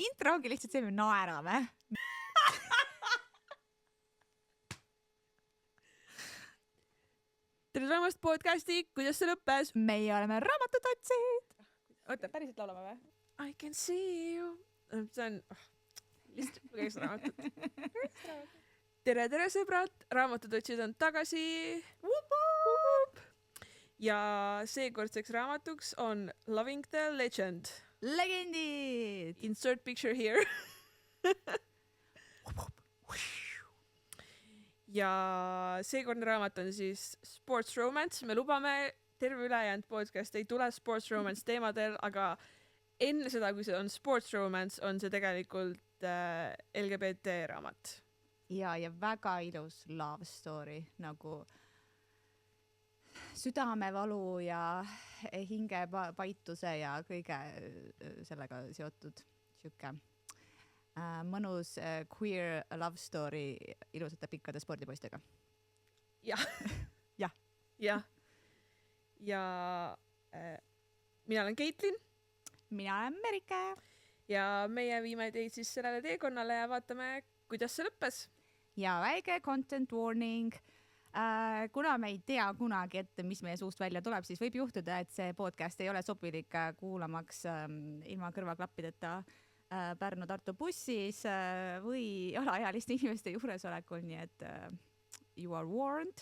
intro ongi lihtsalt see, me naerame. Tere tulemast podcasti, kuidas see lõppes? Meie oleme raamatutotsid. Oota, päriselt laulame või? I can see you. See on... lihtsalt lugeks raamatut. Tere sõbrad, raamatutotsid on tagasi. Ja seekordseks raamatuks on Loving the Legend. Legendid. Insert picture here. Ja seekordne raamat on siis Sports Romance. Me lubame terve ülejäänud podcast ei tule Sports Romance teemadel, aga enne seda, kui see on Sports Romance, on see tegelikult LGBT raamat. Ja väga ilus love story, nagu südamevalu ja hingepaituse ja kõige sellega seotud siuke mõnus queer love story ilusate pikkade spordipoistega. Jah. Jah. Jah. Ja mina olen Caitlin. Mina olen Merike. Ja meie viime teid siis sellele teekonnale ja vaatame, kuidas see lõppes. Ja väike content warning. Kuna me ei tea kunagi ette, mis meie suust välja tuleb, siis võib juhtuda, et see podcast ei ole sobilik kuulamaks ilma kõrvaklappideta Pärnu-Tartu bussis või alaealiste inimeste juuresolekul, nii et you are warned.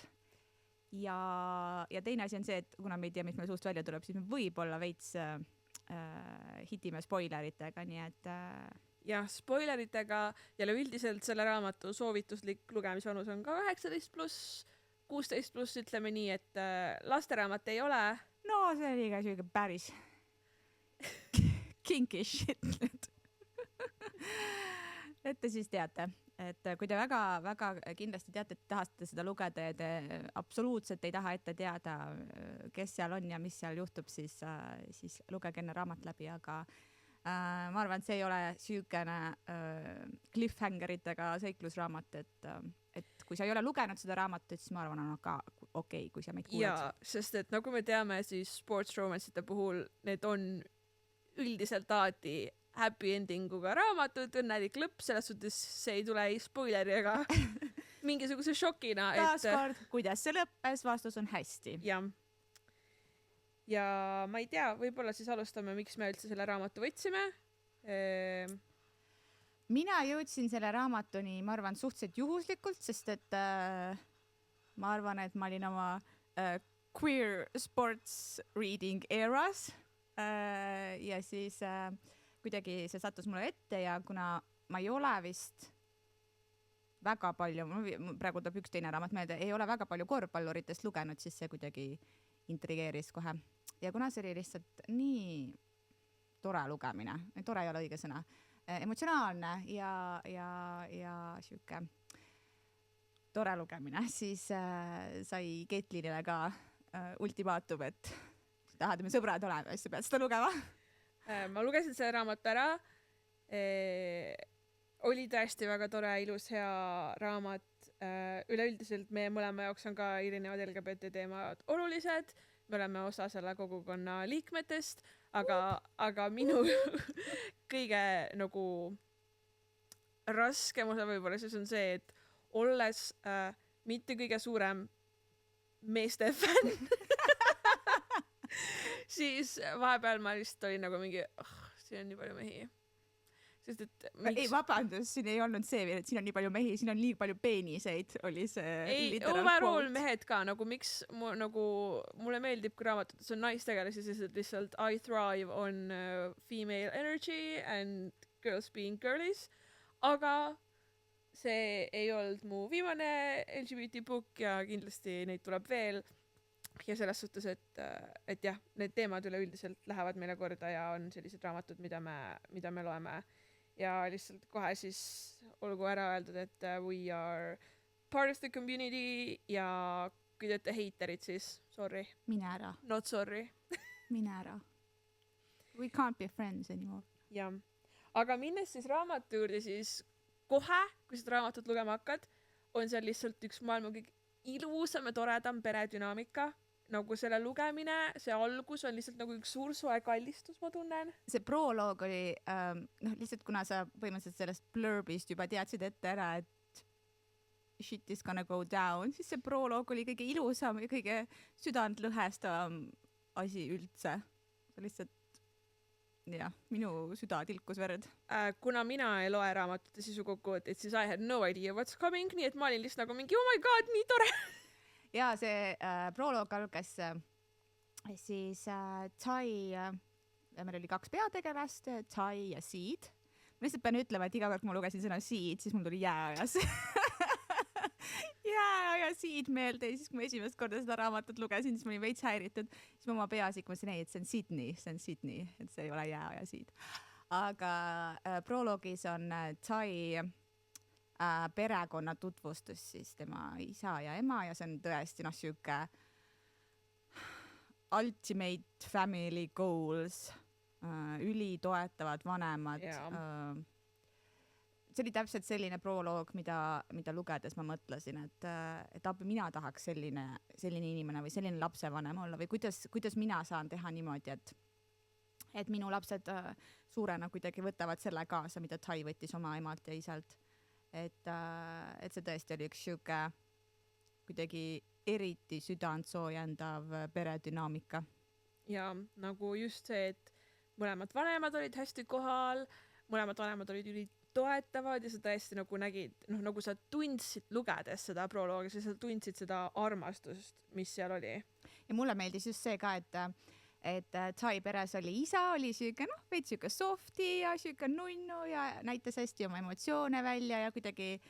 Ja teine asi on see, et kuna me ei tea, mis meie suust välja tuleb, siis me võib-olla veits hitime spoileritega, nii et... Jah, spoileritega ja üldiselt selle raamatu soovituslik lugemisvanus on ka 18+, 16+, ütleme nii, et lasteraamat ei ole. No see oli ka siuke päris kinky shit. Et te siis teate, et kui te väga kindlasti teate, et tahate seda lugeda ja te absoluutselt ei taha ette teada, kes seal on ja mis seal juhtub, siis lugege enne raamat läbi, aga ma arvan, et see ei ole siukene cliffhangeritega seiklusraamat, et kui sa ei ole lugenud seda raamatut, siis ma arvan, on ka okei, kui sa meid kuuled. Ja, sest et nagu me teame, siis sports romance'ite puhul need on üldiselt alati happy endinguga raamatud, õnnelik lõpp, selles suhtes see ei tule ei spoileri ega mingisuguse šokina. Taaskord, kuidas see lõppes, vastus on hästi. Jah. Ja ma ei tea, võib-olla siis alustame, miks me üldse selle raamatu võtsime. Mina jõudsin selle raamatuni, ma arvan, suhteliselt juhuslikult, sest et ma arvan, et ma olin oma queer sports reading eras ja siis kuidagi see sattus mulle ette ja kuna ma ei ole vist väga palju, praegu tuleb üks teine raamat meelde, ei ole väga palju korvpalluritest lugenud, siis see kuidagi intrigeeris kohe. Ja kuna see oli lihtsalt nii tore lugemine, tore ei ole õige sõna, emotsionaalne ja siuke tore lugemine, siis sai Caitlinile ka ultimaatum, et tahad, me sõbrad oleme, siis sa pead seda lugema. Ma lugesin selle raamatu ära. Oli tõesti väga tore, ilus, hea raamat. Üleüldiselt meie mõlema jaoks on ka erinevad LGBT teemad olulised. Me oleme osa selle kogukonna liikmetest, aga minu kõige nagu raskem osa võib-olla siis on see, et olles mitte kõige suurem meeste fänn, siis vahepeal ma lihtsalt olin nagu mingi, siin on nii palju mehi. Sest et ei, vabandus, siin ei olnud see, et siin on nii palju mehi, siin on nii palju peeniseid, oli see ei, overall mehed ka, nagu miks mulle meeldib, kui raamatutes on naistegelasi, sest et lihtsalt I thrive on female energy and girls being girlies, aga see ei olnud mu viimane LGBT book ja kindlasti neid tuleb veel ja selles suhtes, et jah, need teemad üleüldiselt lähevad meile korda ja on sellised raamatud, mida me loeme. Ja lihtsalt kohe siis olgu ära öeldud, et we are part of the community ja kui te olete heiterid, siis sorry. Mine ära. Not sorry. Mine ära. We can't be friends anymore. Ja. Aga minnes siis raamatu juurde, siis kohe, kui seda raamatut lugema hakkad, on seal lihtsalt üks maailma kõige ilusam ja toredam peredünaamika. nagu selle lugemine, see algus on lihtsalt nagu üks suur soe kallistus, ma tunnen. See proloog oli, lihtsalt kuna sa põhimõtteliselt sellest blurbist juba teadsid ette ära, et shit is gonna go down, siis see proloog oli kõige ilusam ja kõige südantlõhestavam asi üldse. Lihtsalt, jah, minu süda tilkus verd. Kuna mina ei loe raamatute sisu kokkuvõtteid, siis I had no idea what's coming, nii et ma olin lihtsalt nagu mingi oh my god, nii tore. Ja see proloog algas siis Tai, meil oli 2 peategelast, Tai ja Seed. Ma lihtsalt pean ütlema, et iga kord, kui ma lugesin sõna Seed, siis mul tuli jääajas. ja Seed meelde ja siis, kui ma esimest korda seda raamatut lugesin, siis ma olin veits häiritud. Siis ma oma peas ikka mõtlesin, et see on Sydney, et see ei ole jää ja Seed. Aga proloogis on Tai perekonna tutvustus siis tema isa ja ema ja see on tõesti siuke ultimate family goals, ülitoetavad vanemad. See oli täpselt selline proloog, mida lugedes ma mõtlesin, et mina tahaks selline inimene või selline lapsevanem olla või kuidas mina saan teha niimoodi, et minu lapsed suurena kuidagi võtavad selle kaasa, mida Tai võttis oma emalt ja isalt. Et see tõesti oli üks siuke kuidagi eriti südantsoojendav peredünaamika. Ja nagu just see, et mõlemad vanemad olid hästi kohal, mõlemad vanemad olid ülitoetavad ja sa tõesti nagu nägid, nagu sa tundsid lugedes seda proloogi, sa tundsid seda armastust, mis seal oli. Ja mulle meeldis just see ka, et Tai peres oli isa, oli siuke veits siuke softi ja siuke nunnu ja näitas hästi oma emotsioone välja ja kuidagi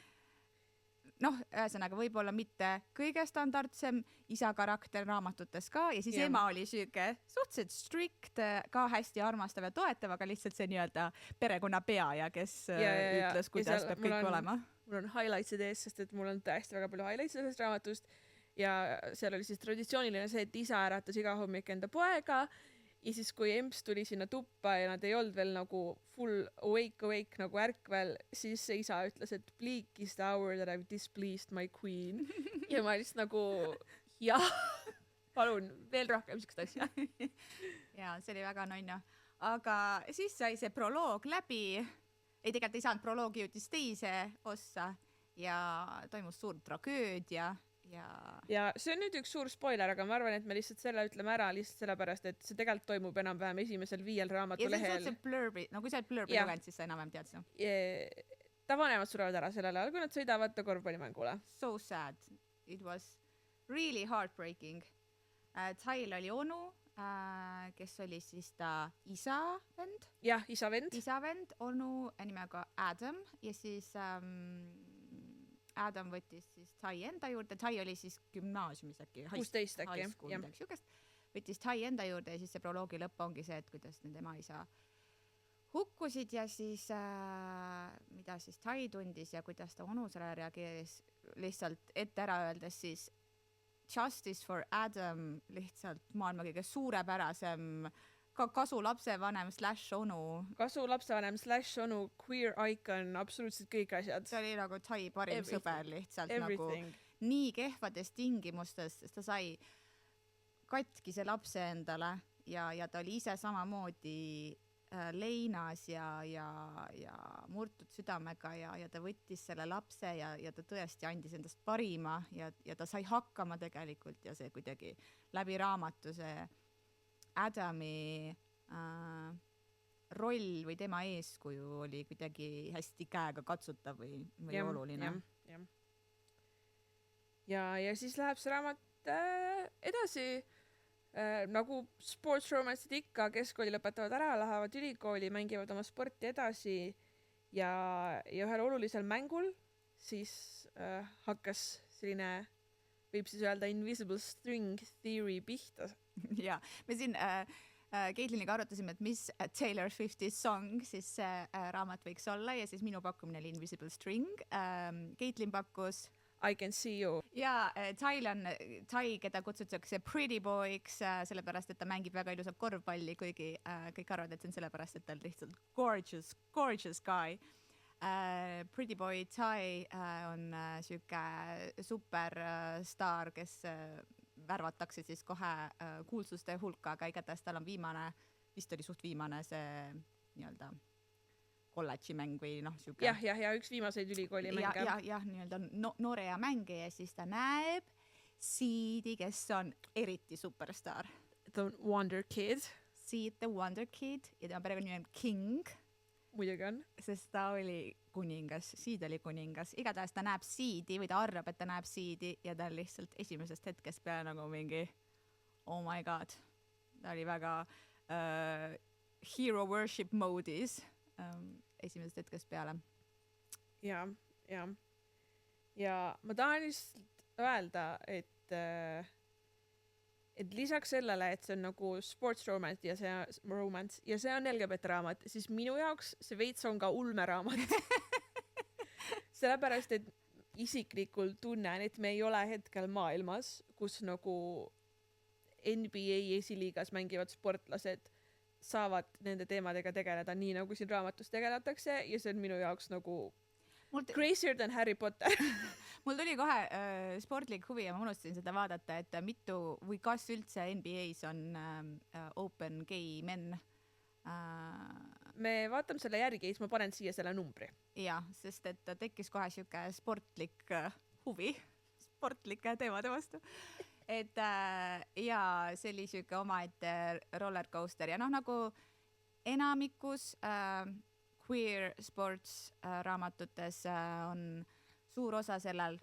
ühesõnaga võib-olla mitte kõige standardsem isa karakter raamatutes ka ja siis ema oli siuke suhteliselt strict, ka hästi armastav ja toetav, aga lihtsalt see nii-öelda perekonna peaja, kes ütles, kuidas peab kõik olema. Mul on highlightsid ees, sest et mul on tõesti väga palju highlights sellest raamatust ja seal oli siis traditsiooniline see, et isa äratas iga hommik enda poega ja siis kui emps tuli sinna tuppa ja nad ei olnud veel nagu full awake nagu ärkvel, siis see isa ütles, et bleak is the hour that I've displeased my queen ja ma lihtsalt nagu palun veel rohkem siukest asja. Ja see oli väga nonno, aga siis sai see proloog läbi, tegelikult ei saanud, proloogi jõudis teise ossa ja toimus suur tragöödia. Ja see on nüüd üks suur spoiler, aga ma arvan, et me lihtsalt selle ütleme ära lihtsalt sellepärast, et see tegelikult toimub enam-vähem esimesel 5 raamatu lehel. Ja see on blurbi, kui sa oled blurbi lugenud, siis sa enam-vähem tead. Ta vanemad surevad ära sellel ajal, kui nad sõidavad korvpallimängule. So sad. It was really heartbreaking. Tail oli onu, kes oli siis ta isa-vend. Jah, isa-vend. Isa-vend, onu nimega Adam ja siis Adam võttis siis Tai enda juurde, Tai oli siis gümnaasiumis äkki, 16 äkki, võttis Tai enda juurde ja siis see proloogi lõpp ongi see, et kuidas need ema isa hukkusid ja siis mida siis Tai tundis ja kuidas ta onu sellele reageeris, lihtsalt ette ära öeldes siis Justice for Adam, lihtsalt maailma kõige suurepärasem ka kasulapsevanem /onu. Kasulapsevanem /onu, queer icon, absoluutselt kõik asjad. See oli nagu Tai parim sõber lihtsalt. Everything. Nagu nii kehvades tingimustes, sest ta sai katkise lapse endale ja ta oli ise samamoodi leinas ja murtud südamega ja ta võttis selle lapse ja ta tõesti andis endast parima ja ta sai hakkama tegelikult ja see kuidagi läbi raamatu see Adami roll või tema eeskuju oli kuidagi hästi käega katsutav või oluline. Ja siis läheb see raamat edasi nagu sports romance'id ikka, keskkooli lõpetavad ära, lähevad ülikooli, mängivad oma sporti edasi ja ühel olulisel mängul siis hakkas selline, võib siis öelda invisible string theory pihta. Ja, me siin Caitliniga arutasime, et mis Taylor Swift'i song siis see raamat võiks olla ja siis minu pakkumine oli Invisible String. Caitlin pakkus I Can See You. Ja Tai, keda kutsutakse Pretty Boy'ks, sellepärast, et ta mängib väga ilusat korvpalli, kuigi kõik arvavad, et see on sellepärast, et ta on lihtsalt gorgeous guy. Pretty Boy Tai on siuke superstaar, kes värvatakse siis kohe kuulsuste hulka, aga igatahes tal on vist oli suht viimane see nii-öelda kolledži mäng või noh, siuke. Ja üks viimaseid ülikooli mänge. Jah, nii-öelda nooreja mänge ja siis ta näeb Seedi, kes on eriti superstaar. The Wonder Kid. Seed the Wonder Kid ja tema perekonnanimi on King. Muidugi on. Sest ta oli kuningas, Seed oli kuningas. Igatahes ta näeb Seedi või ta arvab, et ta näeb Seedi ja ta on lihtsalt esimesest hetkest peale nagu mingi oh my god. Ta oli väga hero worship mode'is esimesest hetkest peale. Ja ma tahan lihtsalt öelda, et lisaks sellele, et see on nagu sports romance ja see on LGBT raamat, siis minu jaoks see veits on ka ulmeraamat. Sellepärast, et isiklikult tunnen, et me ei ole hetkel maailmas, kus nagu NBA esiliigas mängivad sportlased saavad nende teemadega tegeleda nii, nagu siin raamatus tegeletakse ja see on minu jaoks nagu crazier than Harry Potter. Mul tuli kohe sportlik huvi ja ma unustasin seda vaadata, et mitu või kas üldse NBA-s on open gay men. Me vaatame selle järgi ja siis ma panen siia selle numbri. Ja, sest et tekkis kohe siuke sportlik huvi sportlike teemade vastu. Et ja see oli siuke omaette rollercoaster ja noh, nagu enamikus queer sports raamatutes on suur osa sellel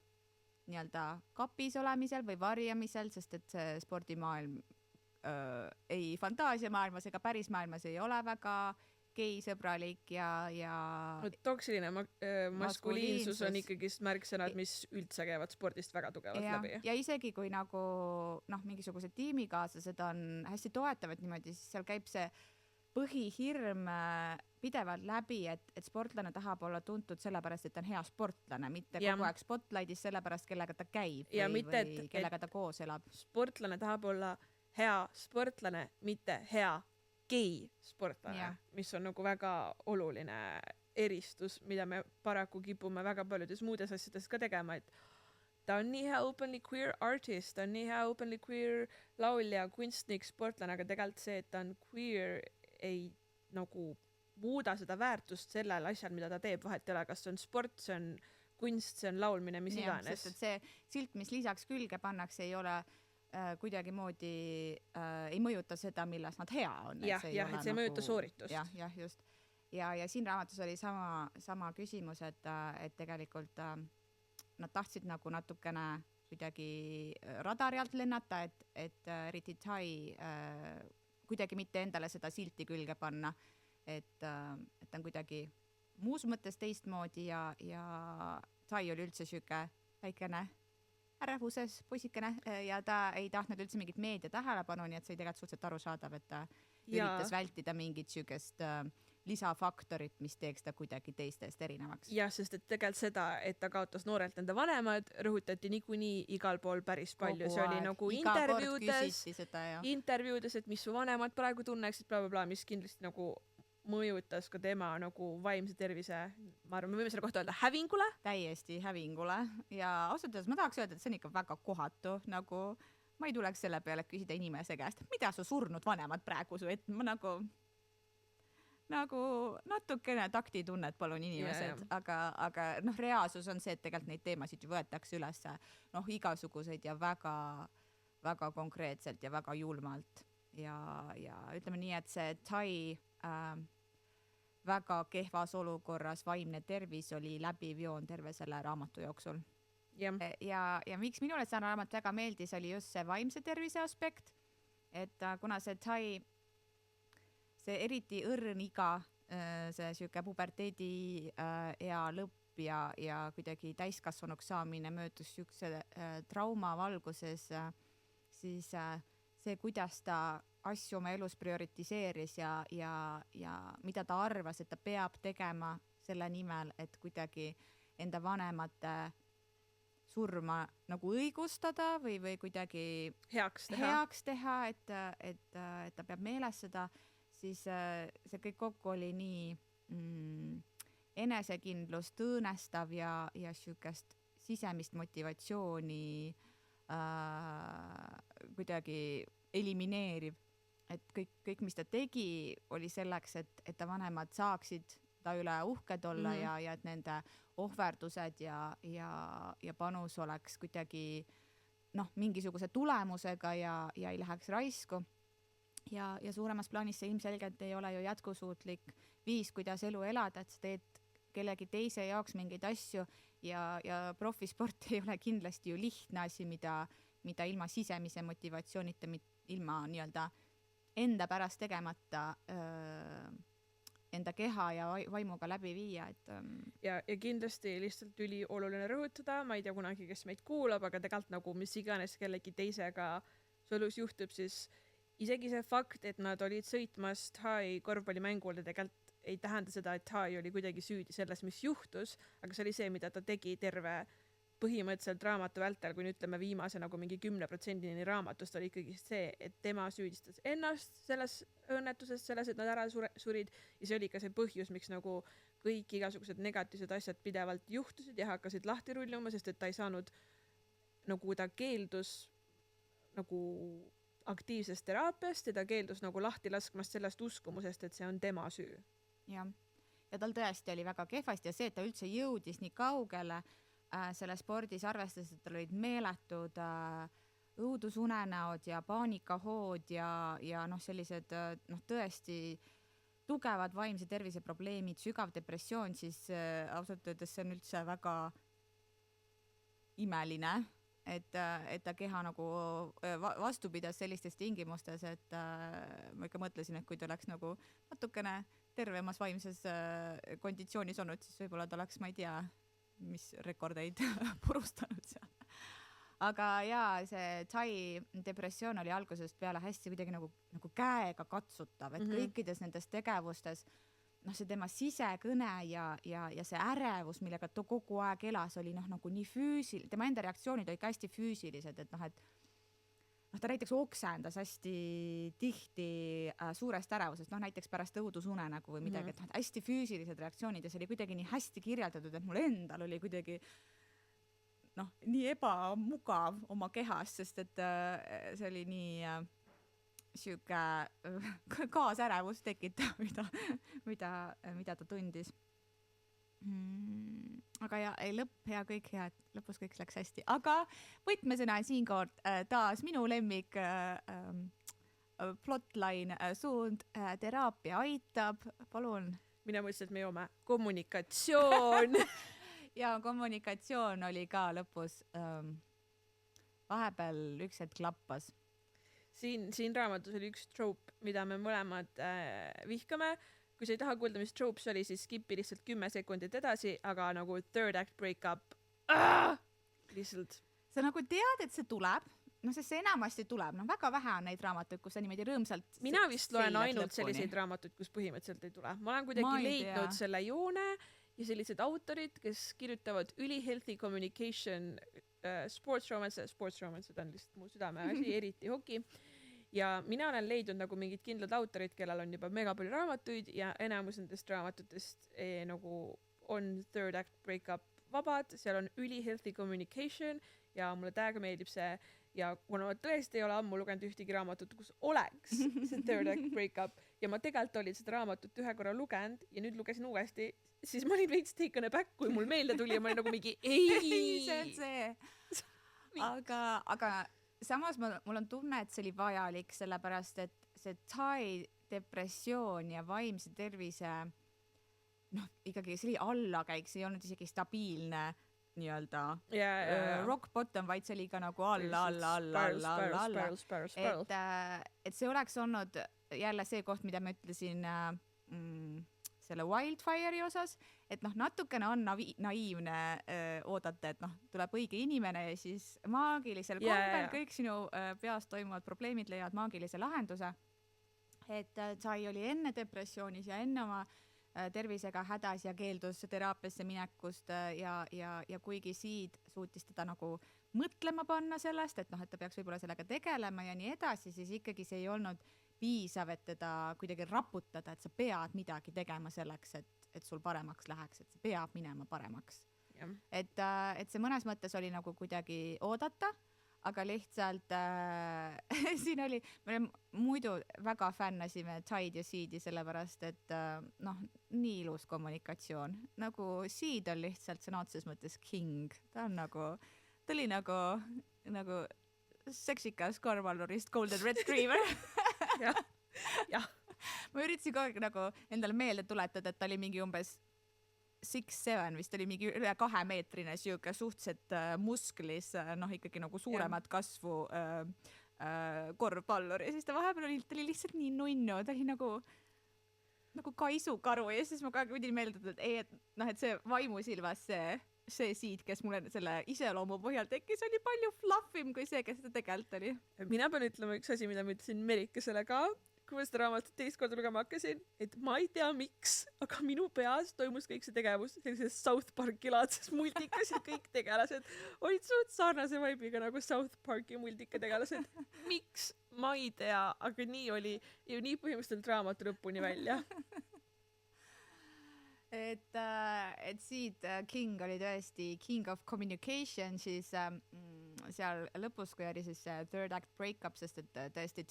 nii-öelda kapis olemisel või varjamisel, sest et see spordimaailm ei fantaasiamaailmas ega päris maailmas ei ole väga geisõbralik ja no, toksiline maskuliinsus on ikkagi märksõnad, mis üldse käivad spordist väga tugevalt läbi. Ja isegi kui nagu noh, mingisugused tiimikaaslased on hästi toetavad niimoodi, siis seal käib see põhihirm pidevalt läbi, et sportlane tahab olla tuntud sellepärast, et ta on hea sportlane, mitte kogu aeg spotlightis sellepärast, kellega ta käib ja või mitte, kellega ta koos elab. Sportlane tahab olla hea sportlane, mitte hea gei sportlane, mis on nagu väga oluline eristus, mida me paraku kipume väga paljudes muudes asjades ka tegema, et ta on nii hea openly queer artist, ta on nii hea openly queer laulja, kunstnik, sportlane, aga tegelikult see, et ta on queer, ei nagu muuda seda väärtust sellel asjal, mida ta teeb, vahet ei ole, kas see on sport, see on kunst, see on laulmine, mis iganes. Sest et see silt, mis lisaks külge pannakse, ei ole kuidagi moodi, ei mõjuta seda, milles nad hea on. Et see ei mõjuta sooritust. Jah, just. Ja siin raamatus oli sama küsimus, et tegelikult nad tahtsid nagu natukene kuidagi radari alt lennata, et eriti Tai kuidagi mitte endale seda silti külge panna, et ta on kuidagi muus mõttes teistmoodi ja Tai oli üldse siuke väikene ärevuses poisikene ja ta ei tahtnud üldse mingit meedia tähelepanu, nii et see oli tegelikult suhteliselt arusaadav, et ta üritas vältida mingit siukest lisafaktorit, mis teeks ta kuidagi teistest erinevaks. Jah, sest et tegelikult seda, et ta kaotas noorelt enda vanemad, rõhutati niikuinii igal pool päris palju. See oli nagu intervjuudes, et mis su vanemad praegu tunneksid, blablabla, mis kindlasti nagu mõjutas ka tema nagu vaimse tervise, ma arvan, me võime selle kohta öelda hävingule. Täiesti hävingule ja ausalt öeldes ma tahaks öelda, et see on ikka väga kohatu, nagu ma ei tuleks selle peale küsida inimese käest, mida su surnud vanemad praegu su, et ma nagu natukene taktitunnet palun inimesed, aga noh, reaalsus on see, et tegelikult neid teemasid ju võetakse üles igasuguseid ja väga, väga konkreetselt ja väga julmalt ja ütleme nii, et see Tai väga kehvas olukorras vaimne tervis oli läbiv joon terve selle raamatu jooksul. Ja miks minule see raamat väga meeldis, oli just see vaimse tervise aspekt, et kuna see Tai, see eriti õrn iga, see siuke puberteedi ea lõpp ja kuidagi täiskasvanuks saamine möödus siukse trauma valguses, siis see, kuidas ta asju oma elus prioritiseeris ja mida ta arvas, et ta peab tegema selle nimel, et kuidagi enda vanemate surma nagu õigustada või kuidagi heaks teha, et ta peab meeles seda, siis see kõik kokku oli nii enesekindlust õõnestav ja siukest sisemist motivatsiooni kuidagi elimineeriv, et kõik, mis ta tegi, oli selleks, et ta vanemad saaksid ta üle uhked olla ja et nende ohverdused ja panus oleks kuidagi mingisuguse tulemusega ja ei läheks raisku. Ja suuremas plaanis see ilmselgelt ei ole ju jätkusuutlik viis, kuidas elu elada, et sa teed kellegi teise jaoks mingeid asju ja profisport ei ole kindlasti ju lihtne asi, mida ilma sisemise motivatsioonita, ilma nii-öelda enda pärast tegemata enda keha ja vaimuga läbi viia, et ja kindlasti lihtsalt ülioluline rõhutada, ma ei tea kunagi, kes meid kuulab, aga tegelikult nagu mis iganes kellegi teisega su elus juhtub, siis isegi see fakt, et nad olid sõitmas Thai korvpallimängule, tegelikult ei tähenda seda, et Thai oli kuidagi süüdi selles, mis juhtus, aga see oli see, mida ta tegi terve põhimõtteliselt raamatu vältel, kui nüüd ütleme viimase nagu mingi 10% raamatust oli ikkagi see, et tema süüdistas ennast selles õnnetusest, selles, et nad ära surid ja see oli ka see põhjus, miks nagu kõik igasugused negatiivsed asjad pidevalt juhtusid ja hakkasid lahti rulluma, sest et ta ei saanud nagu ta keeldus nagu aktiivsest teraapiast ja ta keeldus nagu lahti laskmast sellest uskumusest, et see on tema süü. Ja tal tõesti oli väga kehvasti ja see, et ta üldse jõudis nii kaugele selle spordis, arvestades, et tal olid meeletud õudusunenäod ja paanikahood ja sellised tõesti tugevad vaimse tervise probleemid, sügav depressioon, siis ausalt öeldes see on üldse väga imeline, et ta keha nagu vastu pidas sellistes tingimustes, et ma ikka mõtlesin, et kui ta oleks nagu natukene tervemas vaimses konditsioonis olnud, siis võib-olla ta oleks, ma ei tea, mis rekordeid purustanud seal. Aga jaa, see Thai depressioon oli algusest peale hästi kuidagi nagu käega katsutav, et kõikides nendes tegevustes see tema sisekõne ja see ärevus, millega ta kogu aeg elas, oli nagu nii füüsiline, tema enda reaktsioonid olid hästi füüsilised, et ta näiteks oksendas hästi tihti suurest ärevusest, näiteks pärast õudusunenägu või midagi, et hästi füüsilised reaktsioonid ja see oli kuidagi nii hästi kirjeldatud, et mul endal oli kuidagi nii ebamugav oma kehas, sest et see oli nii siuke kaasärevust tekitav, mida ta tundis. Aga ja lõpp hea, kõik hea, et lõpus kõik läks hästi, aga võtmesõna siinkord taas minu lemmik plotline suund, teraapia aitab, palun. Mina mõtlesin, et me joome kommunikatsioon. Ja kommunikatsioon oli ka lõpus vahepeal üks hetk klappas. Siin raamatus oli üks trope, mida me mõlemad vihkame. Kui sa ei taha kuulda, mis tropes oli, siis skipi lihtsalt 10 sekundit edasi, aga nagu third act break-up. Lihtsalt. Sa nagu tead, et see tuleb, sest see enamasti tuleb. Väga vähe on neid raamatuid, kus sa niimoodi rõõmsalt... Mina vist loen ainult selliseid raamatuid, kus põhimõtteliselt ei tule. Ma olen kuidagi leidnud selle joone ja sellised autorid, kes kirjutavad üli-healthy communication sports romance on lihtsalt mu südame asi, eriti hoki. Ja mina olen leidnud nagu mingid kindlad autorid, kellel on juba mega palju raamatuid ja enamus nendest raamatutest nagu on third act break-up vabad, seal on üli-healthy communication ja mulle täiega meeldib see ja kuna ma tõesti ei ole ammu lugenud ühtegi raamatut, kus oleks see third act break-up ja ma tegelikult olin seda raamatut ühe korra lugenud ja nüüd lugesin uuesti, siis ma olin veits taken aback, kui mul meelde tuli ja ma olin nagu mingi ei, see on see. Aga samas mul on tunne, et see oli vajalik, sellepärast et see Thai depressioon ja vaimse tervise ikkagi see oli allakäik, see ei olnud isegi stabiilne nii-öelda rock bottom, vaid see oli ka nagu alla. Et see oleks olnud jälle see koht, mida ma ütlesin selle Wildfire'i osas, et natukene on naiivne oodata, et tuleb õige inimene ja siis maagilisel kombel kõik sinu peas toimuvad probleemid leiavad maagilise lahenduse. Et Tsai oli enne depressioonis ja enne oma tervisega hädas ja keeldus teraapiasse minekust ja kuigi Siid suutis teda nagu mõtlema panna sellest, et ta peaks võib-olla sellega tegelema ja nii edasi, siis ikkagi see ei olnud piisav, et teda kuidagi raputada, et sa pead midagi tegema selleks, et sul paremaks läheks, et see peab minema paremaks. Et see mõnes mõttes oli nagu kuidagi oodata, aga lihtsalt siin oli, me muidu väga fännasime Tide ja Seedi sellepärast, et noh, nii ilus kommunikatsioon. Nagu Seed on lihtsalt sõna otseses mõttes king. Ta oli nagu seksikas korvpallurist Golden Retriever. jah. Ma üritasin kogu aeg nagu endale meelde tuletada, et ta oli mingi umbes 6'7", vist oli mingi üle 2-meetrine siuke suhteliselt musklis, noh ikkagi nagu suuremat kasvu korvpallur ja siis ta vahepeal oli lihtsalt nii nunnu, ta oli nagu kaisukaru ja siis ma kogu aeg pidin meeldada, et see vaimusilmas see Seed, kes mulle selle iseloomu põhjal tekkis, oli palju fluffim kui see, kes ta tegelikult oli. Mina pean ütlema üks asi, mida ma ütlesin Merikesele ka, kui ma seda raamatut teist korda lugema hakkasin, et ma ei tea miks, aga minu peas toimus kõik see tegevus sellises South Parki laadses multikas ja kõik tegelased olid suht sarnase vibe'iga nagu South Parki multika tegelased. Miks? Ma ei tea, aga nii oli ja nii põhimõtteliselt raamatu lõpuni välja. Et Seed King oli tõesti King of Communication, siis seal lõpus, kui oli siis third act breakup, sest et tõesti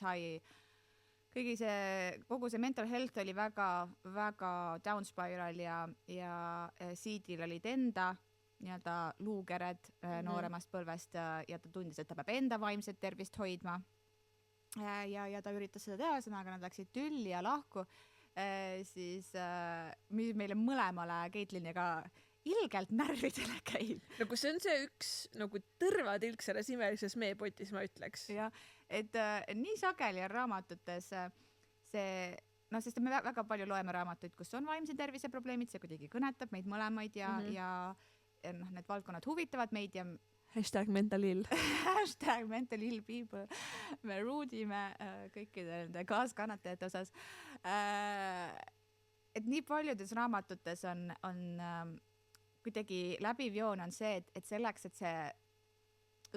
kogu see mental health oli väga down spiral ja Seedil olid enda nii-öelda luukered nooremast põlvest ja ta tundis, et ta peab enda vaimset tervist hoidma. Ja ta üritas seda teha, sõnaga nad läksid tülli ja lahku. Siis meile mõlemale Caitliniga ilgelt närvidele käib. Nagu see on see üks nagu tõrvatilk selles imelises meepotis, ma ütleks. Ja, et nii sageli on raamatutes sest me väga palju loeme raamatuid, kus on vaimse tervise probleemid, see kuidagi kõnetab meid mõlemaid ja need valdkonnad huvitavad meid ja #mental ill #mental ill people. Me ruudime kõikide nende kaaskannatajate osas. Et nii paljudes raamatutes on kuidagi läbiv joon on see, et selleks, et see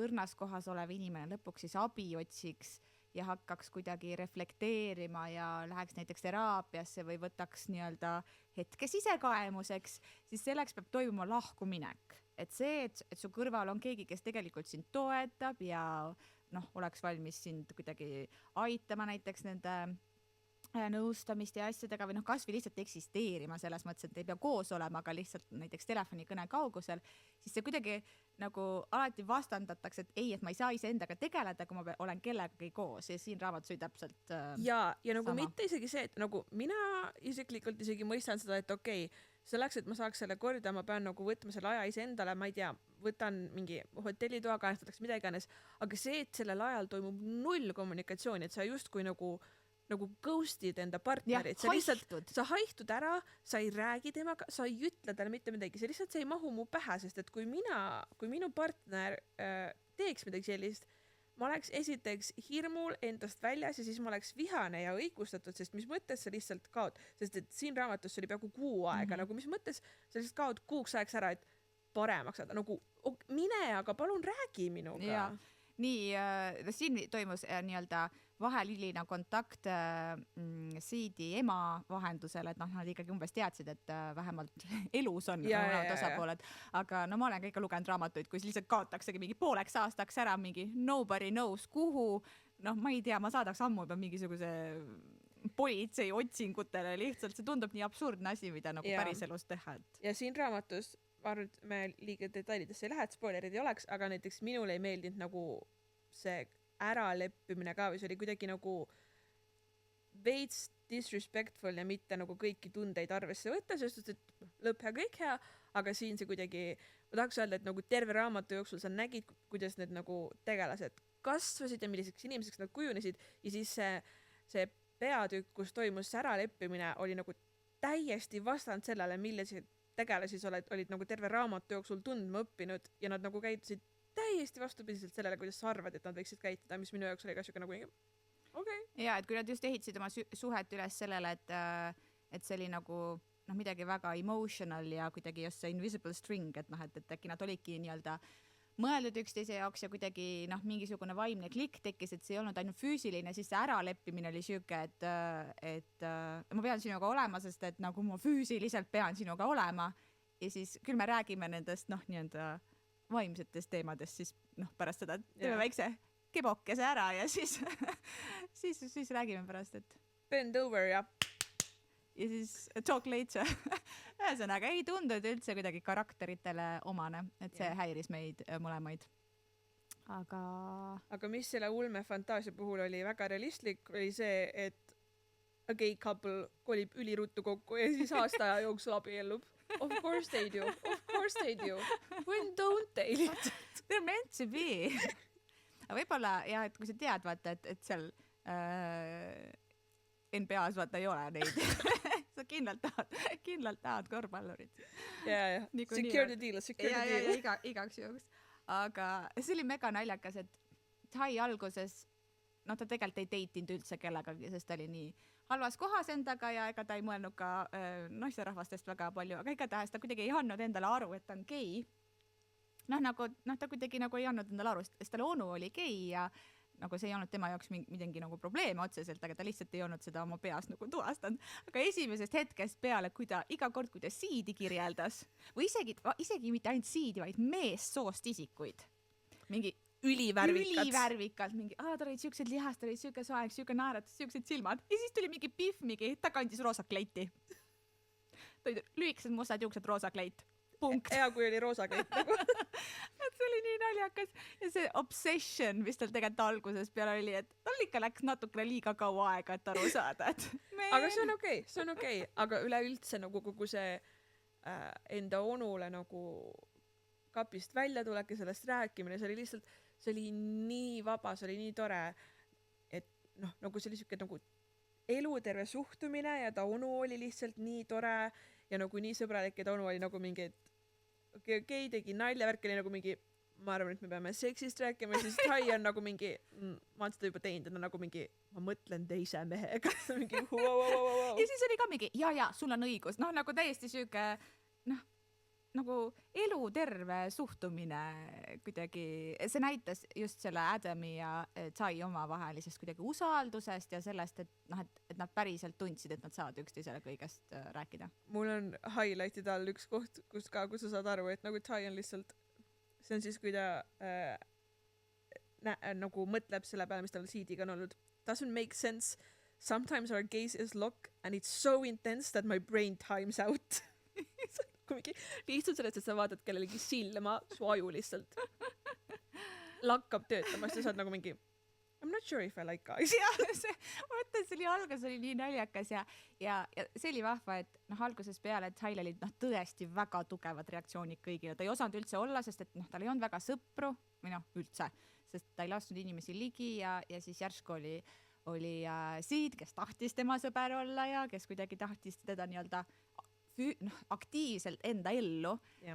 õrnas kohas olev inimene lõpuks siis abi otsiks ja hakkaks kuidagi reflekteerima ja läheks näiteks teraapiasse või võtaks nii-öelda hetkes isekaemuseks, siis selleks peab toimuma lahkuminek. Et see, et su kõrval on keegi, kes tegelikult sind toetab ja oleks valmis sind kuidagi aitama näiteks nende nõustamist ja asjadega või kas või lihtsalt eksisteerima selles mõttes, et ei pea koos olema, aga lihtsalt näiteks telefonikõne kaugusel, siis see kuidagi nagu alati vastandatakse, et ei, et ma ei saa iseendaga tegeleda, kui ma olen kellegagi koos ja siin raamatus oli täpselt ja nagu sama. Mitte isegi see, et nagu mina isiklikult isegi mõistan seda, et okei, selleks, et ma saaks selle korda, ma pean nagu võtma selle aja iseendale, ma ei tea, võtan mingi hotellitoa kajastatakse mida iganes, aga see, et sellel ajal toimub null kommunikatsiooni, et sa justkui nagu ghost'id enda partnerit, sa haihtud ära, sa ei räägi temaga, sa ei ütle talle mitte midagi, see lihtsalt see ei mahu mu pähe, sest et kui minu partner teeks midagi sellist, ma oleks esiteks hirmul endast väljas ja siis ma oleks vihane ja õigustatud, sest mis mõttes sa lihtsalt kaod, sest et siin raamatus oli peaaegu kuu aega, nagu mis mõttes sa lihtsalt kaod kuuks ajaks ära, et paremaks saada, nagu mine, aga palun räägi minuga. Ja, nii, siin toimus nii-öelda vaheliline kontakt Seedi ema vahendusel, et nad ikkagi umbes teadsid, et vähemalt elus on mõned osapooled, aga ma olen ka ikka lugenud raamatuid, kus lihtsalt kaotaksegi mingi pooleks aastaks ära mingi nobody knows kuhu, ma ei tea, ma saadaks ammu juba mingisuguse politsei otsingutele, lihtsalt see tundub nii absurdne asi, mida nagu päris elus teha. Ja siin raamatus, ma arvan, et me liiga detailidesse ei lähe, et spoilerid ei oleks, aga näiteks minule ei meeldinud nagu see äraleppimine ka või see oli kuidagi nagu veits disrespectful ja mitte nagu kõiki tundeid arvesse võtta, sest et lõpp hea, kõik hea, aga siin see kuidagi, ma tahaks öelda, et nagu terve raamatu jooksul sa nägid, kuidas need nagu tegelased kasvasid ja milliseks inimeseks nad kujunesid ja siis see peatükk, kus toimus äraleppimine, oli nagu täiesti vastand sellele, milliseid tegelasi sa olid nagu terve raamatu jooksul tundma õppinud ja nad nagu käitusid täiesti vastupidiselt sellele, kuidas sa arvad, et nad võiksid käituda, mis minu jaoks oli ka siuke nagu okei. Ja, et kui nad just ehitasid oma suhet üles sellele, et see oli nagu midagi väga emotional ja kuidagi just see invisible string, et äkki nad olidki nii-öelda mõeldud üksteise jaoks ja kuidagi mingisugune vaimne klikk tekkis, et see ei olnud ainult füüsiline, siis see äraleppimine oli siuke, et ma pean sinuga olema, sest et nagu ma füüsiliselt pean sinuga olema ja siis küll me räägime nendest nii-öelda vaimsetest teemadest, siis pärast seda teeme Jaa. väikse kebokese ära ja siis siis räägime pärast, et Bend over ja siis talk later. Ühesõnaga ei tundunud üldse kuidagi karakteritele omane, et see häiris meid mõlemaid. Aga mis selle ulme fantaasia puhul oli väga realistlik, oli see, et a gay couple kolib üliruttu kokku ja siis aasta aja jooksul abiellub. Of course they do. Of course they do. When don't they? They're meant to be. Aga võib-olla jah, et kui sa tead, vaata, et seal NBA-s vaata ei ole neid. Sa kindlalt tahad korvpallurit. Yeah. Secure the deal. Ja igaks juhuks. Aga see oli mega naljakas, et Tai alguses, ta tegelikult ei deitinud üldse kellegagi, sest ta oli nii halvas kohas endaga ja ega ta ei mõelnud ka naisterahvastest väga palju, aga igatahes ta kuidagi ei andnud endale aru, et ta on gei. Ta kuidagi nagu ei andnud endale aru, sest talle onu oli gei ja nagu see ei olnud tema jaoks midagi nagu probleeme otseselt, aga ta lihtsalt ei olnud seda oma peas nagu tuvastanud. Aga esimesest hetkest peale, kui ta iga kord, kui ta siidi kirjeldas, või isegi mitte ainult siidi, vaid meessoost isikuid, mingi ülivärvikalt, mingi, tal olid siuksed lihast, tal olid siuke soeng, siuke naeratus, siuksed silmad ja siis tuli mingi pihv, ta kandis roosa kleiti. Ta olid lühikesed mustad juuksed, roosa kleit. Punkt. Hea, kui oli roosa kleit nagu. Et see oli nii naljakas ja see obsession, mis tal tegelikult alguses peale oli, et tal ikka läks natukene liiga kaua aega, et aru saada, et aga see on okei, aga üleüldse nagu kogu see enda onule nagu kapist välja tulek ja sellest rääkimine, see oli nii vaba, see oli nii tore, et nagu see oli siuke nagu eluterve suhtumine ja ta onu oli lihtsalt nii tore ja nagu nii sõbralik ja ta onu oli nagu mingi, et okei, tegi naljavärk, oli nagu mingi, ma arvan, et me peame seksist rääkima ja siis Tai on nagu mingi, ma olen seda juba teinud, ta on nagu mingi, ma mõtlen teise mehega. Mingi, wow. Ja siis oli ka mingi, ja, sul on õigus, nagu täiesti siuke, nagu eluterve suhtumine kuidagi, see näitas just selle Adami ja Tai omavahelisest kuidagi usaldusest ja sellest, et nad päriselt tundsid, et nad saavad üksteisele kõigest rääkida. Mul on highlight'id all üks koht, kus sa saad aru, et nagu Tai on lihtsalt, see on siis, kui ta nagu mõtleb selle peale, mis tal siidiga on olnud. Doesn't make sense. Sometimes our gaze is locked and it's so intense that my brain times out. Lihtsalt sellest, et sa vaatad kellelegi silma, su aju lihtsalt lakkab töötamast ja sa oled nagu mingi I'm not sure if I like guys. Ma mõtlen, see oli alguses oli nii naljakas ja see oli vahva, et alguses peale, et Tail olid tõesti väga tugevad reaktsioonid kõigile. Ta ei osanud üldse olla, sest et tal ei olnud väga sõpru, või üldse, sest ta ei lasknud inimesi ligi ja siis järsku oli Sid, kes tahtis tema sõber olla ja kes kuidagi tahtis teda nii-öelda aktiivselt enda ellu ja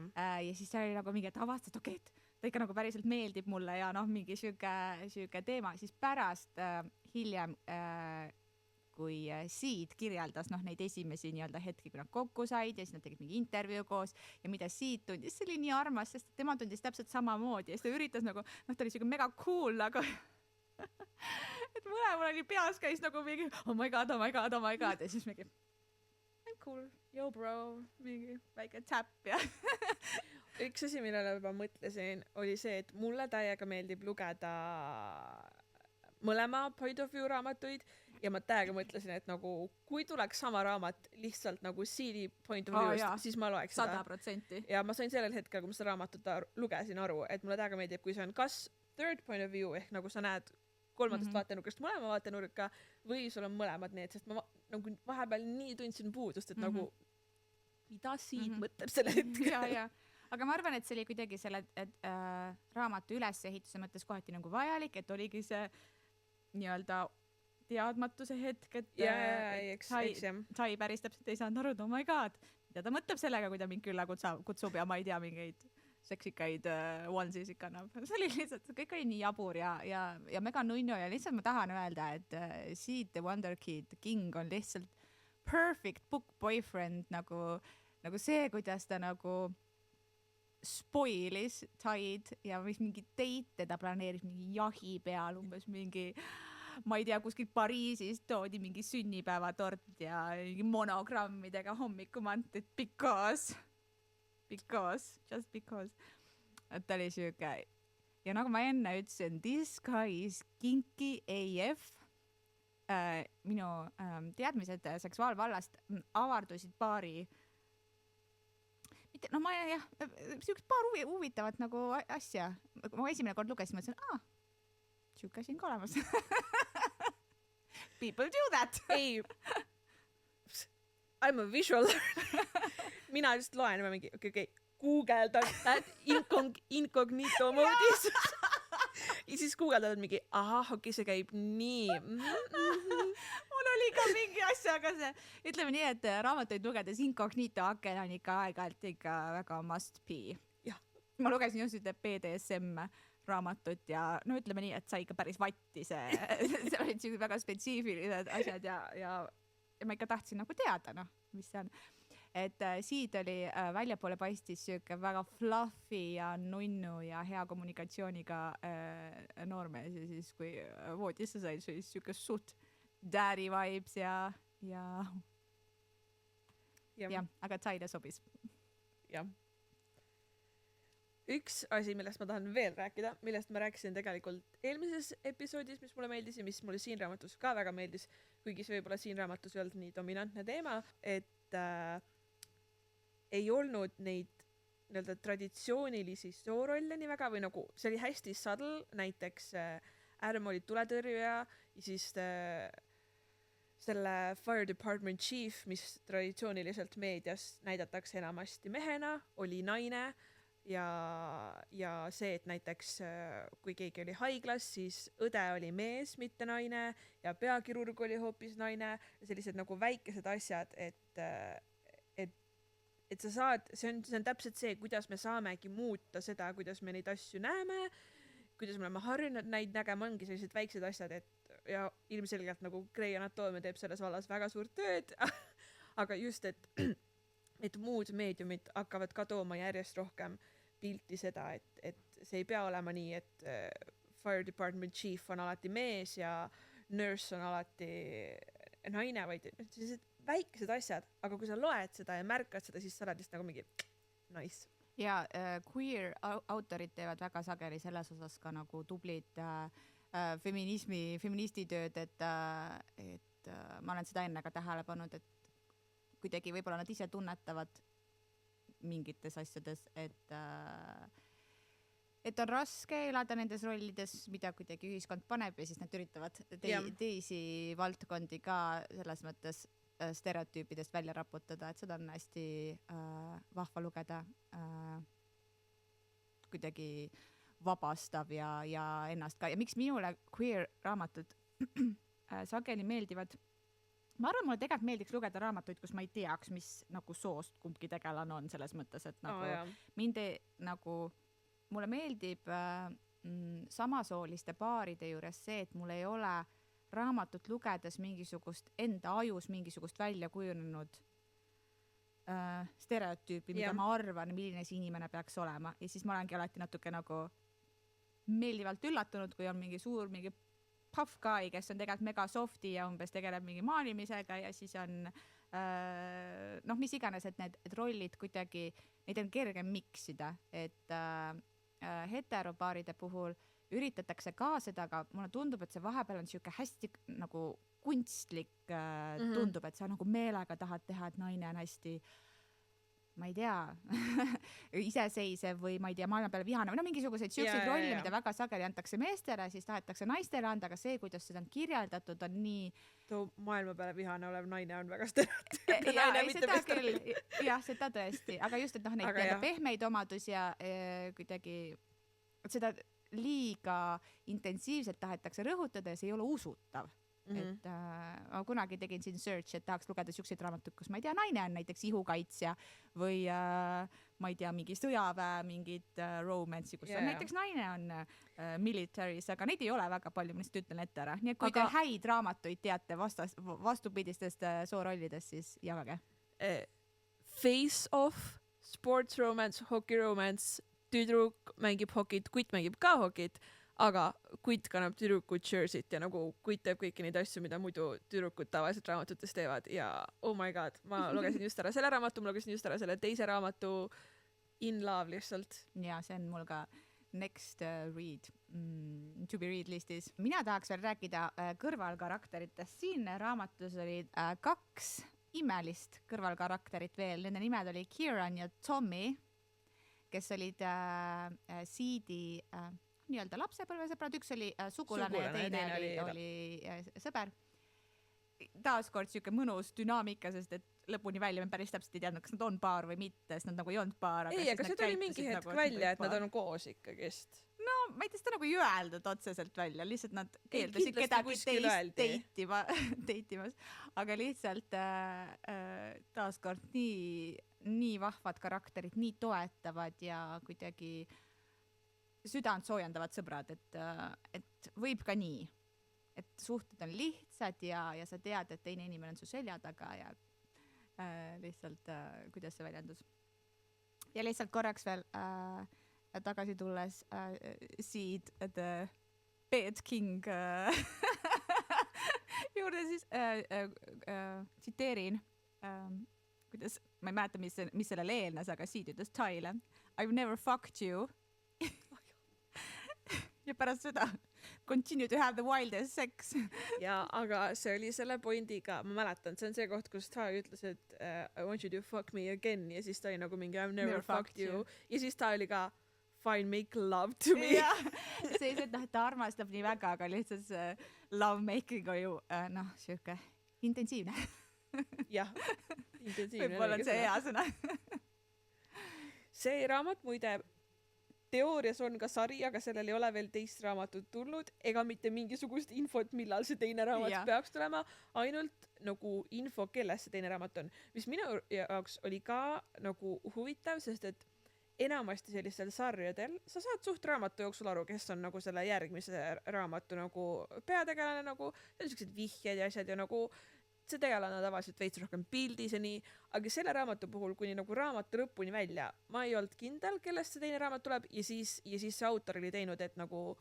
siis ta oli nagu mingi, et avastad, okei, et ta ikka nagu päriselt meeldib mulle ja mingi siuke teema, siis pärast hiljem kui Sid kirjeldas neid esimesi nii-öelda hetki, kui nad kokku said ja siis nad tegid mingi intervjuu koos ja mida Sid tundis, see oli nii armas, sest tema tundis täpselt samamoodi ja siis ta üritas nagu, ta oli siuke mega cool, aga et mõlemal oli peas käis nagu mingi oh my god ja siis mingi I'm cool, yo bro, mingi väike täpp ja üks asi, millele ma mõtlesin, oli see, et mulle täiega meeldib lugeda mõlema point of view raamatuid ja ma täiega mõtlesin, et nagu kui tuleks sama raamat lihtsalt nagu CD point of view'st, siis ma loeks seda. 100%. Ja ma sain sellel hetkel, kui ma seda raamatut lugesin aru, et mulle täiega meeldib, kui see on kas third point of view ehk nagu sa näed kolmandast vaatenurkast mõlema vaatenurka või sul on mõlemad need, sest ma nagu vahepeal nii tundsin puudust, et nagu mida Sid mõtleb selle hetkel. Ja. Aga ma arvan, et see oli kuidagi selle raamatu ülesehituse mõttes kohati nagu vajalik, et oligi see nii-öelda teadmatuse hetk, et Tai päris täpselt ei saanud aru, et oh my god, mida ta mõtleb sellega, kui ta mind külla kutsub ja ma ei tea, mingeid seksikaid onesies ikka annab. See oli lihtsalt, kõik oli nii jabur ja mega nunnu ja lihtsalt ma tahan öelda, et Sid the Wonder Kid King on lihtsalt perfect book boyfriend nagu see, kuidas ta nagu spoilis Taid ja mingi date ta planeeris mingi jahi peal, umbes mingi ma ei tea, kuskilt Pariisis toodi mingi sünnipäevatort ja mingi monogrammidega hommikumant, et just because. et ta oli siuke ja nagu ma enne ütlesin, this guy is kinky AF. Minu teadmised seksuaalvallast avardusid paari mitte, no ma jah, siukest paar huvitavat nagu asja. Ma esimene kord lugesin, mõtlesin, siuke siin ka olemas. People do that. Ei, I'm a visual learner. Mina just loen ja mingi, okei, guugeldan that incognito mode'is. Ja siis guugeldad mingi, okei, see käib nii. Mul oli ka mingi asja, aga see, ütleme nii, et raamatuid lugedes incognito aken on ikka aeg-ajalt ikka väga must be. Jah. Ma lugesin just ühte BDSM raamatut ja no ütleme nii, et sai ikka päris vatti see. Seal olid siuksed väga spetsiifilised asjad ja ma ikka tahtsin nagu teada, noh, mis see on. Et siid oli väljapoole paistis siuke väga fluffy ja nunnu ja hea kommunikatsiooniga noormees ja siis kui voodisse said, siis siuke suht daddy vibes ja, aga Zaida sobis. Jah. Üks asi, millest ma tahan veel rääkida, millest ma rääkisin tegelikult eelmises episoodis, mis mulle meeldis ja mis mulle siin raamatus ka väga meeldis, kuigi see võib-olla siin raamatus ei olnud nii dominantne teema, et ei olnud neid nii-öelda traditsioonilisi soorolle nii väga või nagu see oli hästi subtle, näiteks Adam oli tuletõrjuja ja siis selle fire department chief, mis traditsiooniliselt meedias näidatakse enamasti mehena, oli naine ja see, et näiteks kui keegi oli haiglas, siis õde oli mees, mitte naine ja peakirurg oli hoopis naine ja sellised nagu väikesed asjad, et sa saad, see on täpselt see, kuidas me saamegi muuta seda, kuidas me neid asju näeme, kuidas me oleme harjunud neid nägema, ongi sellised väiksed asjad, ja ilmselgelt nagu Grey Anatoomia teeb selles vallas väga suurt tööd, aga just, et muud meediumid hakkavad ka tooma järjest rohkem pilti seda, et see ei pea olema nii, et fire department chief on alati mees ja nurse on alati naine, vaid sellised väikesed asjad, aga kui sa loed seda ja märkad seda, siis sa oled lihtsalt nagu mingi nice. Ja queer autorid teevad väga sageli selles osas ka nagu tublid feministitööd, et ma olen seda enne ka tähele pannud, et kuidagi võib-olla nad ise tunnetavad mingites asjades, et on raske elada nendes rollides, mida kuidagi ühiskond paneb ja siis nad üritavad teisi valdkondi ka selles mõttes stereotüüpidest välja raputada, et seda on hästi vahva lugeda, kuidagi vabastav ja ennast ka. Ja miks minule queer raamatud sageli meeldivad? Ma arvan, mulle tegelikult meeldiks lugeda raamatuid, kus ma ei teaks, mis nagu soost kumbki tegelane on selles mõttes, et nagu mulle meeldib samasooliste paaride juures see, et mul ei ole raamatut lugedes mingisugust enda ajus mingisugust välja kujunenud stereotüüpi, mida ma arvan, milline see inimene peaks olema. Ja siis ma olengi alati natuke nagu meeldivalt üllatunud, kui on mingi suur, mingi puff guy, kes on tegelikult mega softi ja umbes tegeleb mingi maalimisega ja siis on mis iganes, et need rollid kuidagi, neid on kerge miksida, et heteropaaride puhul üritatakse ka seda, aga mulle tundub, et see vahepeal on siuke hästi nagu kunstlik tundub, et sa nagu meelega tahad teha, et naine on hästi, ma ei tea, iseseisev või ma ei tea, maailma peale vihane või mingisuguseid siukseid rolli, mida väga sageli antakse meestele, siis tahetakse naistele anda, aga see, kuidas seda on kirjeldatud, on nii too maailma peale vihane olev naine on väga stereotüüpne. Jah, seda tõesti, aga just, et neid pehmeid omadusi ja kuidagi seda liiga intensiivselt tahetakse rõhutada ja see ei ole usutav. Et ma kunagi tegin siin search, et tahaks lugeda siukseid raamatuid, kus ma ei tea, naine on näiteks ihukaitsja või ma ei tea, mingi sõjaväe mingid romance'i, kus on näiteks naine on militaris, aga neid ei ole väga palju, ma lihtsalt ütlen ette ära. Nii et kui te häid raamatuid teate vastupidistest soorollidest, siis jagage. Face Off, sports romance, hockey romance, tüdruk mängib hokit, kutt mängib ka hokit, aga kutt kannab tüdrukud jersey't ja nagu kutt teeb kõiki neid asju, mida muidu tüdrukud tavaliselt raamatutes teevad ja oh my god, ma lugesin just ära selle raamatu, ma lugesin just ära selle teise raamatu in love lihtsalt. ja see on mul ka next read to be read listis. mina tahaks veel rääkida kõrvalkarakteritest. Siin raamatus olid 2 imelist kõrvalkarakterit veel, nende nimed oli Kieran ja Tommy, kes olid Seedi nii-öelda lapsepõlvesõbrad, üks oli sugulane ja teine oli sõber. Taaskord siuke mõnus dünaamika, sest et lõpuni välja me päris täpselt ei teadnud, kas nad on paar või mitte, sest nad nagu ei olnud paar. Ei, aga see tuli mingi hetk välja, et nad on koos ikkagist. No ma ei tea, seda nagu ei öeldud otseselt välja, lihtsalt nad keeldusid kedagi teist teitimas, aga lihtsalt taaskord nii vahvad karakterid, nii toetavad ja kuidagi südant soojendavad sõbrad, et võib ka nii, et suhted on lihtsad ja sa tead, et teine inimene on su selja taga ja lihtsalt kuidas see väljendus. Ja lihtsalt korraks veel tagasi tulles Seed the Bed King juurde siis tsiteerin kuidas, ma ei mäleta, mis sellele eelnes, aga Seed ütles Tyle, I've never fucked you ja pärast seda continue to have the wildest sex. ja aga see oli selle pointiga, ma mäletan, see on see koht, kus ta ütles, et I want you to fuck me again ja siis ta oli nagu mingi I've never fucked you ja siis ta oli ka fine, make love to me. see, et ta armastab nii väga, aga lihtsalt see love making on ju siuke intensiivne. jah, intensiivne. Võib-olla on see hea sõna. see raamat muide teoorias on ka sari, aga sellel ei ole veel teist raamatut tulnud ega mitte mingisugust infot, millal see teine raamat peaks tulema, ainult nagu info, kelles see teine raamat on, mis minu jaoks oli ka nagu huvitav, sest et enamasti sellistel sarjadel sa saad suht raamatu jooksul aru, kes on nagu selle järgmise raamatu nagu peategelane, nagu sellised vihjed ja asjad ja nagu see tegelane on tavaliselt veits rohkem pildis ja nii, aga selle raamatu puhul kuni nagu raamatu lõpuni välja ma ei olnud kindel, kellest see teine raamat tuleb ja siis see autor oli teinud, et nagu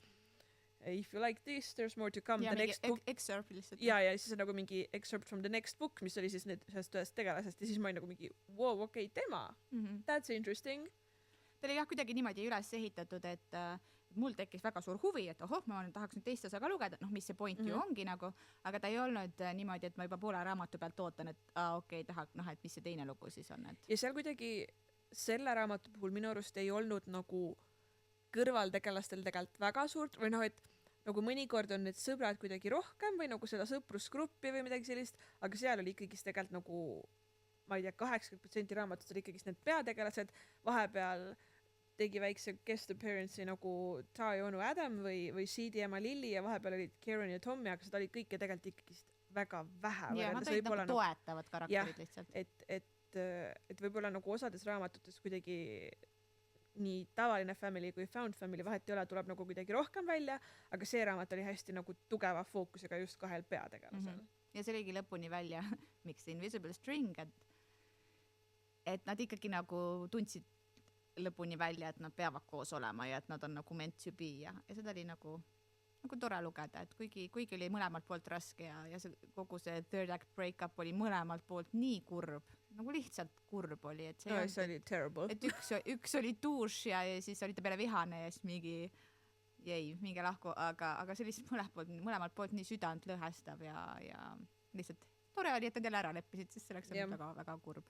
if you like this, there's more to come. Ja mingi excerpt lihtsalt. Ja siis on nagu mingi excerpt from the next book, mis oli siis ühest tegelasest ja siis ma olin nagu mingi wow, okei, tema. That's interesting. Ta oli jah kuidagi niimoodi üles ehitatud, et mul tekkis väga suur huvi, et ma tahaks nüüd teist osa ka lugeda, mis see point ju ongi nagu, aga ta ei olnud niimoodi, et ma juba poole raamatu pealt ootan, et tahaks näha, et mis see teine lugu siis on. Ja seal kuidagi selle raamatu puhul minu arust ei olnud nagu kõrvaltegelastel tegelikult väga suurt või et nagu mõnikord on need sõbrad kuidagi rohkem või nagu seda sõprusgruppi või midagi sellist, aga seal oli ikkagist tegelikult nagu ma ei tea, 80% raamatust oli ikkagist need peategelased, vahepeal tegi väikse guest appearance'i nagu Tai onu Adam või Seedi ema Lily ja vahepeal olid Kieran ja Tommy, aga seda oli kõike tegelikult ikkagist väga vähe. Ja nad olid nagu toetavad karakterid lihtsalt. Et võib-olla nagu osades raamatutes kuidagi nii tavaline family kui found family vahet ei ole, tuleb nagu kuidagi rohkem välja, aga see raamat oli hästi nagu tugeva fookusega just 2 peategelasel. Ja see oligi lõpuni välja miks Invisible String, et nad ikkagi nagu tundsid lõpuni välja, et nad peavad koos olema ja et nad on nagu meant to be ja seda oli nagu tore lugeda, et kuigi oli mõlemalt poolt raske ja kogu see third act breakup oli mõlemalt poolt nii kurb, nagu lihtsalt kurb oli, et see oli terrible. Et üks oli douche ja siis oli ta peale vihane ja siis mingi lahku, aga see lihtsalt mõlemalt poolt nii südant lõhestav ja lihtsalt tore oli, et nad jälle ära leppisid, sest selleks on väga, väga kurb.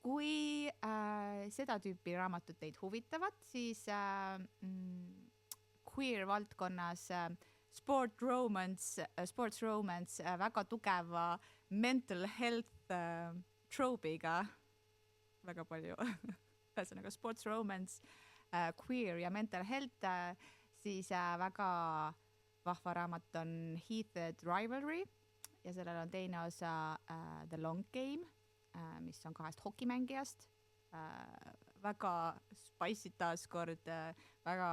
Kui seda tüüpi raamatud teid huvitavad, siis queer valdkonnas sports romance väga tugeva mental health tropiga, väga palju, ühesõnaga sports romance, queer ja mental health, siis väga vahva raamat on Heated Rivalry ja sellel on teine osa The Long Game, mis on 2 hokimängijast, väga spicy taaskord, väga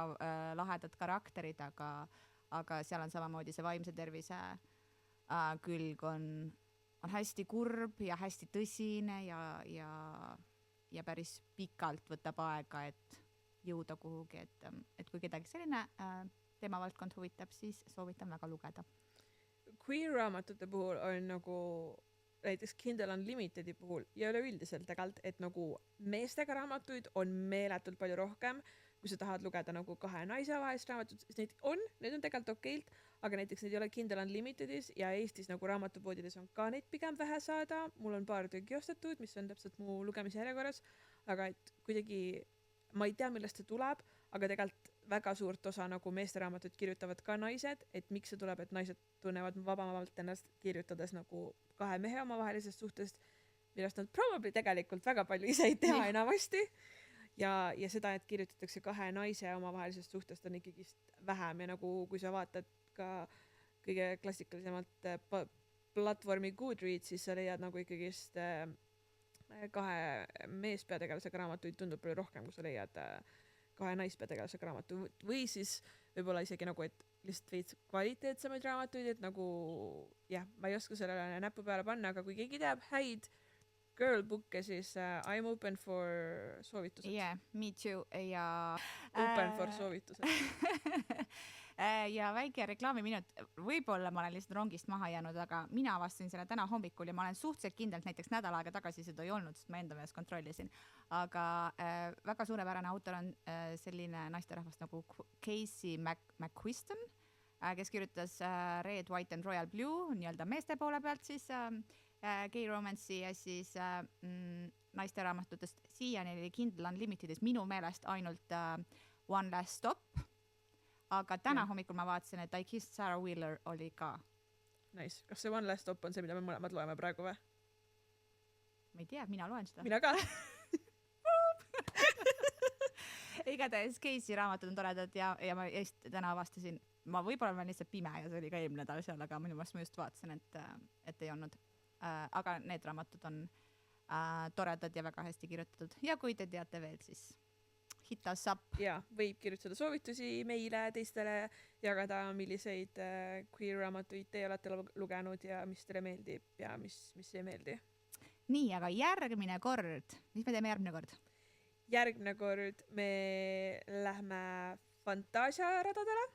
lahedad karakterid, aga seal on samamoodi see vaimse tervise külg on hästi kurb ja hästi tõsine ja päris pikalt võtab aega, et jõuda kuhugi, et kui kedagi selline teemavaldkond huvitab, siis soovitan väga lugeda. Queer raamatute puhul on nagu näiteks Kindle Unlimitedi puhul ja üleüldiselt tegelikult, et nagu meestega raamatuid on meeletult palju rohkem, kui sa tahad lugeda nagu kahe naise vahelist raamatut, siis need on tegelikult okeilt, aga näiteks neid ei ole Kindle Unlimitedis ja Eestis nagu raamatupoodides on ka neid pigem vähe saada. Mul on paar tükki ostetud, mis on täpselt mu lugemise järjekorras, aga et kuidagi ma ei tea, millest see tuleb, aga tegelikult väga suurt osa nagu meesteraamatuid kirjutavad ka naised, et miks see tuleb, et naised tunnevad vabamalt ennast kirjutades nagu kahe mehe omavahelisest suhtest, millest nad probably tegelikult väga palju ise ei tea enamasti. Ja seda, et kirjutatakse kahe naise omavahelisest suhtest on ikkagi vähem ja nagu kui sa vaatad ka kõige klassikalisemalt platvormi Goodreads, siis sa leiad nagu ikkagist kahe meespeategelasega raamatuid tundub palju rohkem, kui sa leiad kahe naispeategelasega raamatu või siis võib-olla isegi nagu, et lihtsalt veits kvaliteetsemaid raamatuid, et nagu jah, ma ei oska sellele näppu peale panna, aga kui keegi teab häid girl book'e, siis I'm open for soovitused. Yeah, me too ja open for soovitused. Ja väike reklaamiminut, võib-olla ma olen lihtsalt rongist maha jäänud, aga mina avastasin selle täna hommikul ja ma olen suhteliselt kindlalt näiteks nädal aega tagasi seda ei olnud, sest ma enda meelest kontrollisin. Aga väga suurepärane autor on selline naisterahvas nagu Casey McQuiston, kes kirjutas Red, White and Royal Blue nii-öelda meeste poole pealt siis gay romance'i ja siis naisteraamatutest siiani oli Kindle Unlimitedis minu meelest ainult One Last Stop. Aga täna hommikul ma vaatasin, et I Kissed Sarah Wheeler oli ka. Nice. Kas see One Last Stop on see, mida me mõlemad loeme praegu või? Ma ei tea, mina loen seda. Mina ka. Igatahes Casey raamatud on toredad ja ma täna avastasin, ma võib-olla olen lihtsalt pime ja see oli ka eelmine nädal seal, aga minu meelest ma just vaatasin, et ei olnud. Aga need raamatud on toredad ja väga hästi kirjutatud. Ja kui te teate veel, siis hit us up. Ja, võib kirjutada soovitusi meile, teistele jagada, milliseid queer raamatuid te olete lugenud ja mis teile meeldib ja mis ei meeldi. Nii, aga järgmine kord, mis me teeme järgmine kord? Järgmine kord me lähme fantaasiaradadele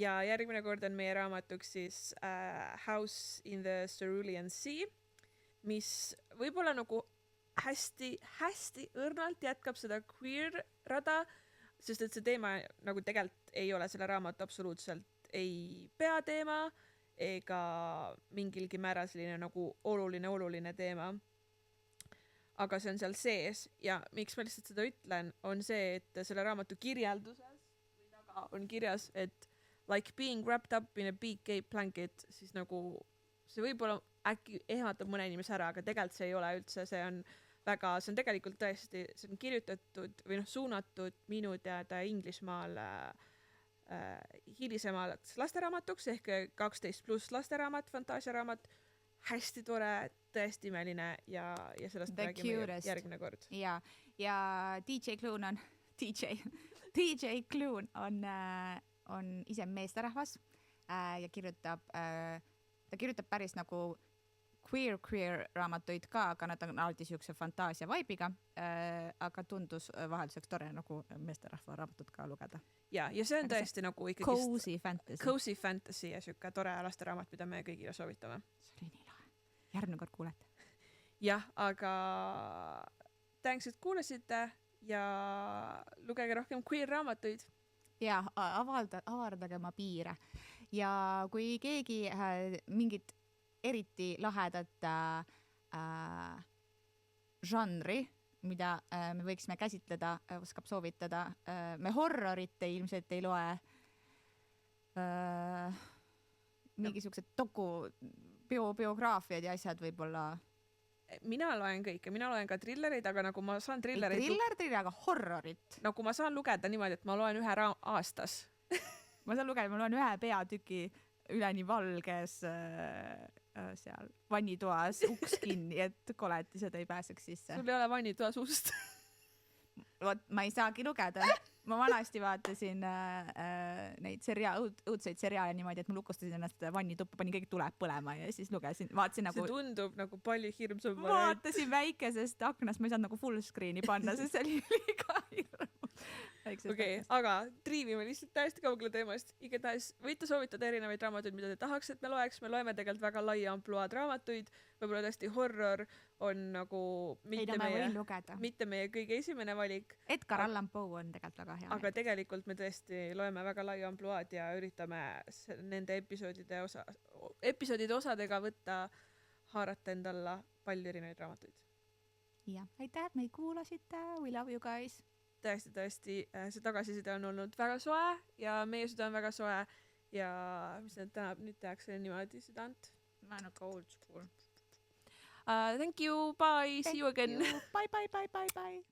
ja järgmine kord on meie raamatuks siis House in the Cerulean Sea, mis võib-olla nagu hästi õrnalt jätkab seda queer rada, sest et see teema nagu tegelikult ei ole selle raamatu absoluutselt ei peateema ega mingilgi määral selline nagu oluline teema. Aga see on seal sees ja miks ma lihtsalt seda ütlen, on see, et selle raamatu kirjelduses või taga on kirjas, et like being wrapped up in a big gay blanket, siis nagu see võib-olla äkki ehmatab mõne inimese ära, aga tegelikult see ei ole üldse, see on tegelikult tõesti, see on kirjutatud või suunatud minu teada Inglismaal hilisemalt lasteraamatuks ehk 12+ lasteraamat, fantaasiaraamat, hästi tore, tõesti imeline ja sellest räägime järgmine kord. Ja DJ Clune on ise meesterahvas ja ta kirjutab päris nagu queer raamatuid ka, aga nad on alati siukse fantaasia vaibiga, aga tundus vahelduseks tore nagu meesterahva raamatut ka lugeda. Ja see on tõesti nagu ikkagi cozy fantasy ja siuke tore lasteraamat, mida me kõigile soovitame. See oli nii lahe. Järgmine kord kuulete. Jah, aga thanks, et kuulasite ja lugege rohkem queer raamatuid. Ja avardage oma piire. Ja kui keegi mingit eriti lahedat žanri, mida me võiksime käsitleda, oskab soovitada. Me horrorit ilmselt ei loe. Mingisugused biograafiad ja asjad võib-olla. Mina loen kõike, mina loen ka trillereid, aga nagu ma saan trillereid... Triller, aga horrorit. Nagu ma saan lugeda niimoodi, et ma loen ühe aastas. ma loen ühe peatüki üleni valges seal vannitoas uks kinni, et koletised ei pääseks sisse. Sul ei ole vannitoas ust? Vot, ma ei saagi lugeda. Ma vanasti vaatasin neid õudseid seriaale niimoodi, et ma lukustasin ennast vannituppa, panin kõik tuleb põlema ja siis vaatasin nagu... See tundub nagu palju hirmsam. Vaatasin väikesest aknast, ma ei saanud nagu full screen'i panna, sest see oli liiga hirmus. okei, aga triivime lihtsalt täiesti kaugele teemast. Igatahes võite soovitada erinevaid raamatuid, mida te tahaks, et me loeks. Me loeme tegelikult väga laia ampluaad raamatuid. Võib-olla tõesti horror on nagu mitte meie kõige esimene valik. Edgar Allan Poe on tegelikult väga hea. Aga tegelikult me tõesti loeme väga laia ampluaad ja üritame nende episoodide osadega võtta, haarata endalla palju erinevaid raamatuid. Ja, aitäh, et meid kuulasite. We love you guys. Tõesti, see tagasiside on olnud väga soe ja meie süda on väga soe ja mis nüüd tehakse niimoodi südant. Ma olen nagu old school. Thank you, bye, see you again. Bye.